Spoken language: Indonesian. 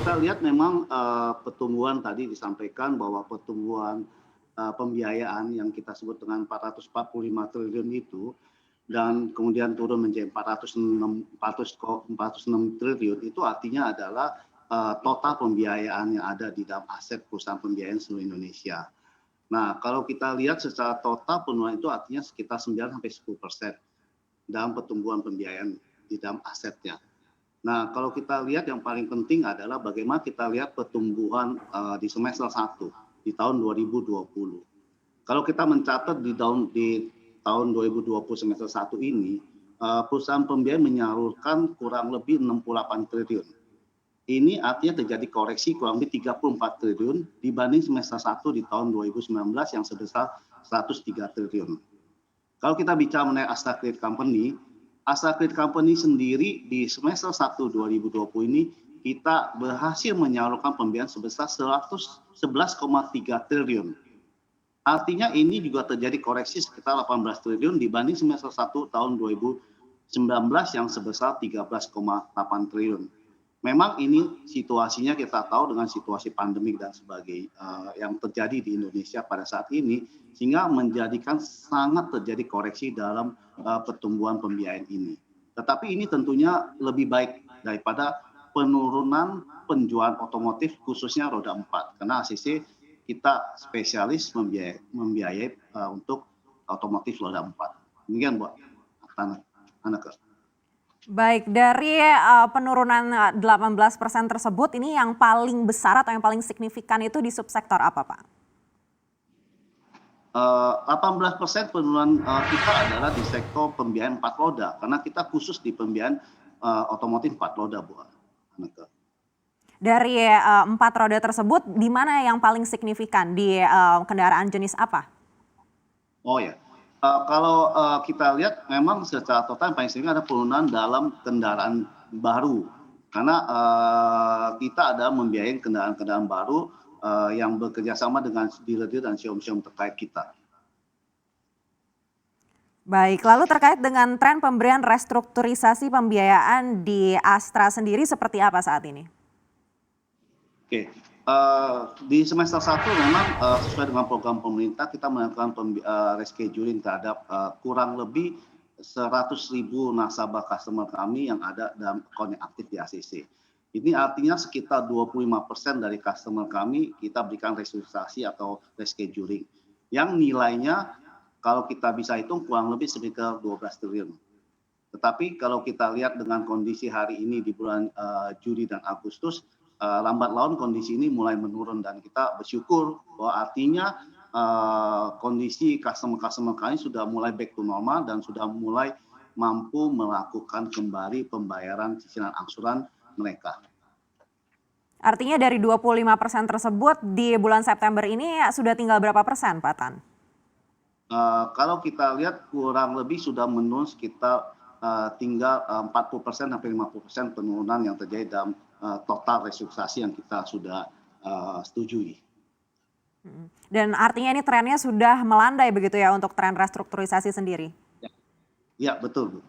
kita lihat memang pertumbuhan tadi disampaikan bahwa pertumbuhan pembiayaan yang kita sebut dengan 445 triliun itu dan kemudian turun menjadi 406 triliun itu artinya adalah total pembiayaan yang ada di dalam aset perusahaan pembiayaan seluruh Indonesia. Nah, kalau kita lihat secara total penurunan itu artinya sekitar 9-10% dalam pertumbuhan pembiayaan di dalam asetnya. Nah, kalau kita lihat yang paling penting adalah bagaimana kita lihat pertumbuhan di semester 1 di tahun 2020. Kalau kita mencatat di tahun 2020 semester 1 ini, perusahaan pembiayaan menyalurkan kurang lebih 68 triliun. Ini artinya terjadi koreksi kurang lebih 34 triliun dibanding semester 1 di tahun 2019 yang sebesar 103 triliun. Kalau kita bicara mengenai Astra Credit Company sendiri di semester 1 2020 ini kita berhasil menyalurkan pembiayaan sebesar 111,3 triliun. Artinya ini juga terjadi koreksi sekitar 18 triliun dibanding semester 1 tahun 2019 yang sebesar 13,8 triliun. Memang ini situasinya kita tahu dengan situasi pandemik dan sebagainya yang terjadi di Indonesia pada saat ini sehingga menjadikan sangat terjadi koreksi dalam pertumbuhan pembiayaan ini. Tetapi ini tentunya lebih baik daripada penurunan penjualan otomotif khususnya roda 4 karena ACC kita spesialis membiayai untuk otomotif roda 4. Demikian buat Hanneke. Baik, dari penurunan 18% tersebut, ini yang paling besar atau yang paling signifikan itu di subsektor apa, Pak? 18% penurunan kita adalah di sektor pembiayaan 4 roda, karena kita khusus di pembiayaan otomotif 4 roda, Bu Hanneke. Dari 4 roda tersebut, di mana yang paling signifikan? Di kendaraan jenis apa? Oh ya. Kalau kita lihat memang secara total yang paling sering ada penurunan dalam kendaraan baru karena kita ada membiayai kendaraan-kendaraan baru yang bekerjasama dengan dealer-dealer dan showroom terkait kita. Baik, lalu terkait dengan tren pemberian restrukturisasi pembiayaan di Astra sendiri seperti apa saat ini? Oke. Di semester 1 memang sesuai dengan program pemerintah kita melakukan rescheduling terhadap kurang lebih 100.000 nasabah customer kami yang ada dalam akun yang aktif di ACC. Ini artinya sekitar 25% dari customer kami kita berikan restrukturisasi atau rescheduling. Yang nilainya kalau kita bisa hitung kurang lebih sekitar 12 triliun. Tetapi kalau kita lihat dengan kondisi hari ini di bulan Juli dan Agustus, lambat laun kondisi ini mulai menurun dan kita bersyukur bahwa artinya kondisi customer kami sudah mulai back to normal dan sudah mulai mampu melakukan kembali pembayaran cicilan angsuran mereka. Artinya dari 25% tersebut di bulan September ini sudah tinggal berapa persen, Pak Tan? Kalau kita lihat kurang lebih sudah menurun sekitar tinggal 40% sampai 50% penurunan yang terjadi dalam total restrukturisasi yang kita sudah setujui. Dan artinya ini trennya sudah melandai begitu ya untuk tren restrukturisasi sendiri? Ya, betul, Bu.